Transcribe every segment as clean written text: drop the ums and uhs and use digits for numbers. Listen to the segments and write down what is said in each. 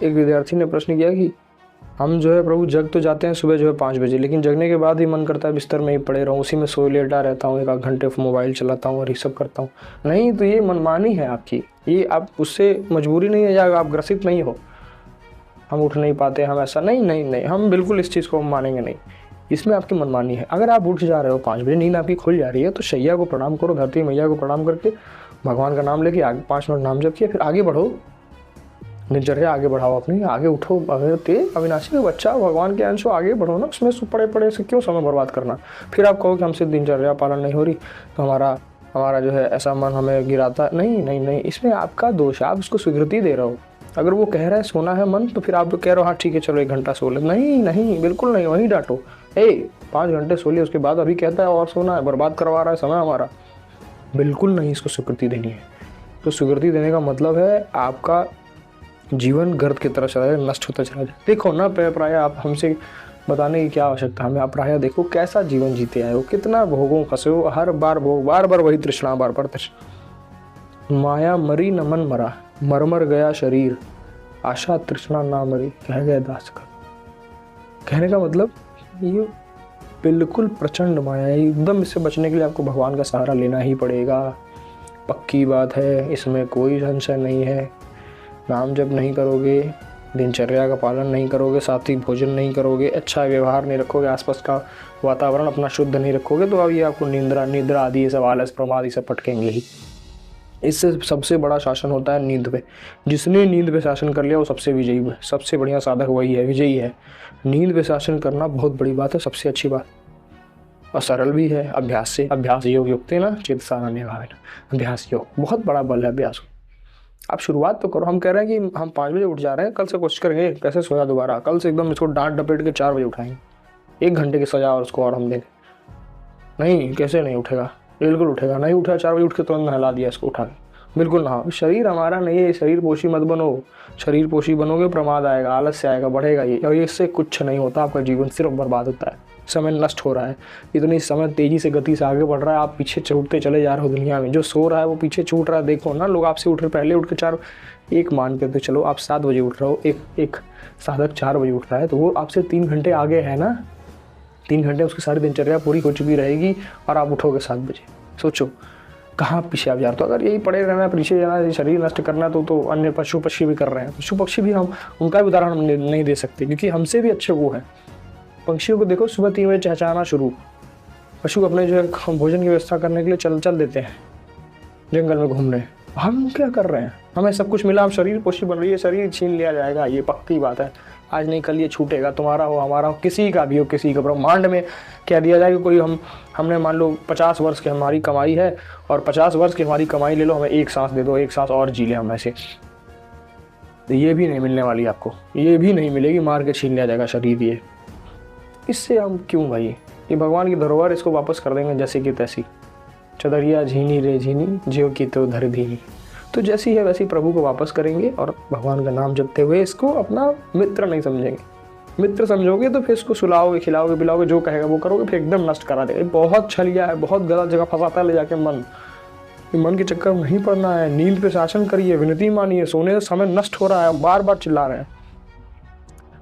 एक विद्यार्थी ने प्रश्न किया कि हम जो है प्रभु जग तो जाते हैं सुबह जो है 5 बजे, लेकिन जगने के बाद ही मन करता है बिस्तर में ही पड़े रहूं, उसी में सोए लेटा रहता हूँ, 1 घंटे मोबाइल चलाता हूँ और ये सब करता हूँ। नहीं, तो ये मनमानी है आपकी, ये आप उससे मजबूरी नहीं है या आप ग्रसित नहीं हो। हम उठ नहीं पाते, हम ऐसा नहीं नहीं नहीं, हम बिल्कुल इस चीज़ को हम मानेंगे नहीं। इसमें आपकी मनमानी है। अगर आप उठ जा रहे हो 5 बजे, नींद आपकी खुल जा रही है, तो शैया को प्रणाम करो, धरती मैया को प्रणाम करके भगवान का नाम लेके आगे 5 मिनट नाम जप किया, फिर आगे बढ़ो, दिनचर्या आगे बढ़ाओ अपनी, आगे उठो। अगर अविनाशी का बच्चा भगवान के अंश हो, आगे बढ़ो ना, उसमें पड़े पड़े से क्यों समय बर्बाद करना। फिर आप कहो कि हमसे दिनचर्या पालन नहीं हो रही तो हमारा जो है ऐसा मन हमें गिराता। नहीं नहीं नहीं, इसमें आपका दोष है, आप उसको स्वीकृति दे रहे हो। अगर वो कह रहा है सोना है मन, तो फिर आप कह रहे हो हाँ ठीक है चलो 1 घंटा सो ले। नहीं नहीं, बिल्कुल नहीं, वहीं डांटो। 5 घंटे सो लिए, उसके बाद अभी कहता है और सोना है, बर्बाद करवा रहा है समय हमारा। बिल्कुल नहीं, इसको स्वीकृति देनी है। तो स्वीकृति देने का मतलब है आपका जीवन गर्द की तरह चला जाए, नष्ट होता चला जाए। देखो ना, प्राय आप हमसे बताने की क्या आवश्यकता हमें, आप प्राय देखो कैसा जीवन जीते आए हो, कितना भोगों फंसे हो, हर बार भोग, बार बार वही तृष्णा, बार बार तृष्णा। माया मरी न मन मरा, मर गया शरीर, आशा तृष्णा ना मरी, कह गए दास का। कहने का मतलब ये बिल्कुल प्रचंड माया है, एकदम इससे बचने के लिए आपको भगवान का सहारा लेना ही पड़ेगा। पक्की बात है, इसमें कोई संशय नहीं है। नाम जप नहीं करोगे, दिनचर्या का पालन नहीं करोगे, सात्विक भोजन नहीं करोगे, अच्छा व्यवहार नहीं रखोगे, आसपास का वातावरण अपना शुद्ध नहीं रखोगे, तो अब ये आपको निद्रा आदि ये सब आलस प्रमाद ये सब पटकेंगे ही। इससे सबसे बड़ा शासन होता है नींद पे। जिसने नींद पे शासन कर लिया वो सबसे विजयी है, सबसे बढ़िया साधक वही है, विजयी है। नींद पे शासन करना बहुत बड़ी बात है, सबसे अच्छी बात, और सरल भी है। अभ्यास से, अभ्यास योग युक्ते ना चेतसा, अभ्यास योग बहुत बड़ा बल है अभ्यास। आप शुरुआत तो करो। हम कह रहे हैं कि हम 5 बजे उठ जा रहे हैं, कल से कोशिश करेंगे कैसे सोया दोबारा, कल से एकदम इसको डांट डपेट के 4 बजे उठाएंगे, 1 घंटे की सजा और उसको और हम देंगे। नहीं, कैसे नहीं उठेगा, बिल्कुल उठेगा। नहीं उठा 4 बजे उठ के तुरंत नहला दिया इसको उठा के, बिल्कुल ना। शरीर हमारा नहीं है, शरीर पोशी मत बनो। शरीर पोशी बनोगे प्रमाद आएगा, आलस्य आएगा, बढ़ेगा ये, और इससे कुछ नहीं होता, आपका जीवन सिर्फ बर्बाद होता है, समय नष्ट हो रहा है। इतनी समय तेजी से गति से आगे बढ़ रहा है, आप पीछे छूटते चले जा रहे हो दुनिया में। जो सो रहा है वो पीछे छूट रहा है। देखो ना, लोग आपसे उठ रहे, पहले उठ के 4, एक मान के तो चलो आप 7 बजे उठ रहे हो, एक साधक 4 बजे उठ रहा है, तो वो आपसे 3 घंटे आगे है ना। 3 घंटे उसकी सारी दिनचर्या पूरी हो चुकी रहेगी और आप उठोगे 7 बजे। सोचो कहाँ पीछे आप जा रहे हो। तो अगर यही पड़े रहना, पीछे जाना, शरीर नष्ट करना, तो अन्य पशु पक्षी भी कर रहे हैं। पशु पक्षी भी हम उनका भी उदाहरण हम नहीं दे सकते, क्योंकि हमसे भी अच्छे वो हैं। पंछियों को देखो, सुबह 3 बजे चहचहाना शुरू, पशु अपने जो है भोजन की व्यवस्था करने के लिए चल देते हैं जंगल में घूमने। हम क्या कर रहे हैं, हमें सब कुछ मिला, हम शरीर पोशी बन रही है, शरीर छीन लिया जाएगा, ये पक्की बात है। आज नहीं कल ये छूटेगा, तुम्हारा हो हमारा हो, किसी का भी हो, किसी का। ब्रह्मांड में कह दिया जाए कि कोई हमने मान लो 50 वर्ष की हमारी कमाई है, और 50 वर्ष की हमारी कमाई ले लो, हमें 1 सांस दे दो, 1 सांस और जी ले हम ऐसे, तो ये भी नहीं मिलने वाली आपको, ये भी नहीं मिलेगी, मार के छीन लिया जाएगा शरीर ये। इससे हम क्यों भाई, ये भगवान की धरोहर, इसको वापस कर देंगे जैसे कि तैसी। चदरिया झीनी रे झीनी, ज्यों की तो धर धीनी। तो जैसी है वैसी प्रभु को वापस करेंगे, और भगवान का नाम जपते हुए इसको अपना मित्र नहीं समझेंगे। मित्र समझोगे तो फिर इसको सुलाओगे, खिलाओगे, पिलाओगे, जो कहेगा वो करोगे, फिर एकदम नष्ट करा देगा। बहुत छलिया है, बहुत गलत जगह फंसाता है ले जाके मन। मन के चक्कर में नहीं पड़ना है। नींद पे शासन करिए, विनती मानिए, सोने का समय नष्ट हो रहा है, बार बार चिल्ला रहे हैं,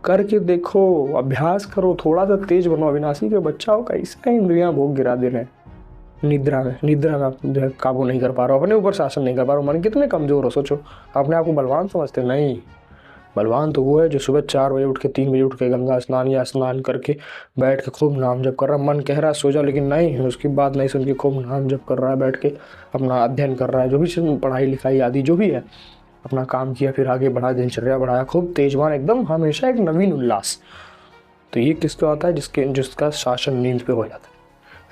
करके देखो, अभ्यास करो, थोड़ा सा तेज बनो। अविनाशी के बच्चा हो, कैसा इंद्रियां भोग गिरा दे रहे हैं निद्रा में आप जो है काबू नहीं कर पा रहे हो, अपने ऊपर शासन नहीं कर पा रहे हो। मन कितने कमजोर हो, सोचो। अपने आप को बलवान समझते, नहीं। बलवान तो वो है जो सुबह 4 बजे उठ के, 3 बजे उठ के गंगा स्नान या स्नान करके बैठ के खूब नाम जप कर रहा है। मन कह रहा है सो जा, लेकिन नहीं, उसकी बात नहीं सुन के खूब नाम जप कर रहा है, बैठ के अपना अध्ययन कर रहा है, जो भी पढ़ाई लिखाई आदि जो भी है, अपना काम किया, फिर आगे बढ़ा, दिनचर्या बढ़ाया, खूब तेजवान एकदम, हमेशा एक नवीन उल्लास। तो ये किसका होता है, जिसका शासन नींद पे हो जाता है।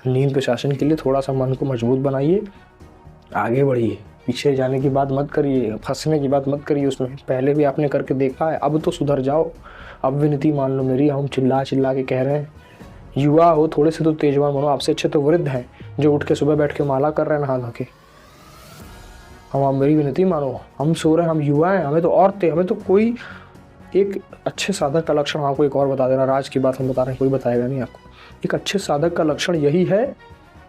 नींद पे शासन के लिए थोड़ा सा मन को मजबूत बनाइए, आगे बढ़िए, पीछे जाने की बात मत करिए, फंसने की बात मत करिए उसमें। पहले भी आपने करके देखा है, अब तो सुधर जाओ। अब विनती मान लो मेरी, हम चिल्ला चिल्ला के कह रहे हैं। युवा हो, थोड़े से तो तेजवान बनो। आपसे अच्छे तो वृद्ध हैं जो उठ के सुबह बैठ के माला कर रहे हैं नहा धो के। हम मेरी विनती मानो, हम सो रहे हैं, हम युवा हैं, हमें तो और हमें तो कोई एक अच्छे साधक का लक्षण आपको एक और बता देना। राज की बात हम बता रहे हैं, कोई बताएगा नहीं आपको। एक अच्छे साधक का लक्षण यही है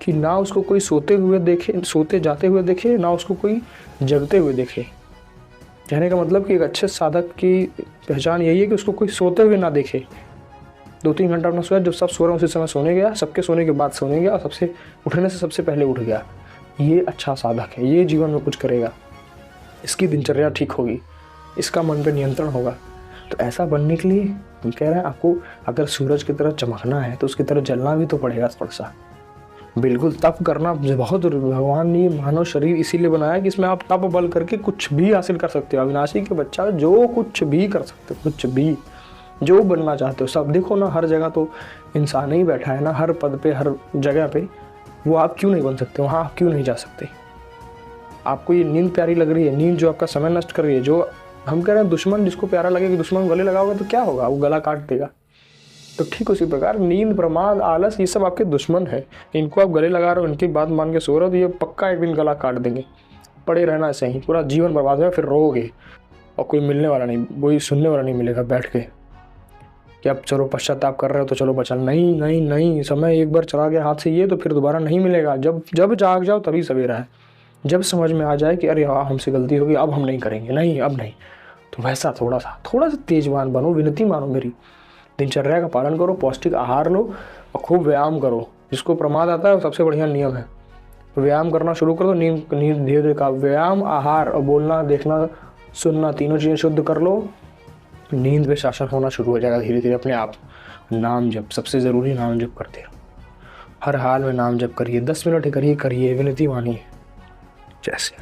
कि ना उसको कोई सोते जाते हुए देखे, ना उसको कोई जगते हुए देखे। कहने का मतलब कि एक अच्छे साधक की पहचान यही है कि उसको कोई सोते हुए ना देखे। 2-3 घंटा अपना सोया, जब सब सो रहे हैं उसी समय सोने गया, सबके सोने के बाद सोने गया और सबसे उठने से सबसे पहले उठ गया। ये अच्छा साधक है, ये जीवन में कुछ करेगा, इसकी दिनचर्या ठीक होगी, इसका मन पे नियंत्रण होगा। तो ऐसा बनने के लिए हम कह रहे हैं आपको अगर सूरज की तरह चमकना है तो उसकी तरह जलना भी तो पड़ेगा थोड़ा सा। बिल्कुल तप करना बहुत, भगवान ने मानव शरीर इसीलिए बनाया कि इसमें आप तप बल करके कुछ भी हासिल कर सकते हो। अविनाशी के बच्चा जो कुछ भी कर सकते हो, कुछ भी जो बनना चाहते हो सब। देखो ना, हर जगह तो इंसान ही बैठा है ना, हर पद पे, हर जगह पे। वो आप क्यों नहीं बन सकते, वहाँ आप क्यों नहीं जा सकते? आपको ये नींद प्यारी लग रही है, नींद जो आपका समय नष्ट कर रही है, जो हम कह रहे हैं दुश्मन जिसको प्यारा लगे कि दुश्मन गले लगाओगे तो क्या होगा, वो गला काट देगा। तो ठीक उसी प्रकार नींद, प्रमाद, आलस, ये सब आपके दुश्मन है। इनको आप गले लगा रहे हो, इनकी बात मान के सो रहे हो तो ये पक्का एक दिन गला काट देंगे। पड़े रहना ऐसे ही, पूरा जीवन बर्बाद होगा, फिर रोओगे और कोई मिलने वाला नहीं, कोई सुनने वाला नहीं मिलेगा बैठ के कि अब चलो पश्चाताप कर रहे हो तो चलो बचा। नहीं नहीं नहीं, समय एक बार चला गया हाथ से ये तो फिर दोबारा नहीं मिलेगा। जब जब जाग जाओ तभी सवेरा है। जब समझ में आ जाए कि अरे हाँ हमसे गलती होगी, अब हम नहीं करेंगे, नहीं अब नहीं, तो वैसा थोड़ा सा तेजवान बनो, विनती मानो मेरी। दिनचर्या का पालन करो, पौष्टिक आहार लो और खूब व्यायाम करो। जिसको प्रमाद आता है वो सबसे बढ़िया नियम है। तो व्यायाम करना शुरू कर दो, नींद धीरे धीरे का व्यायाम, आहार और बोलना, देखना, सुनना, तीनों चीज़ें शुद्ध कर लो। नींद पे शासन होना शुरू हो जाएगा धीरे धीरे अपने आप। नाम जप, सबसे ज़रूरी नाम जप करते रहो, हर हाल में नाम जप करिए, 10 मिनट करिए, विनती मानिए। जैसे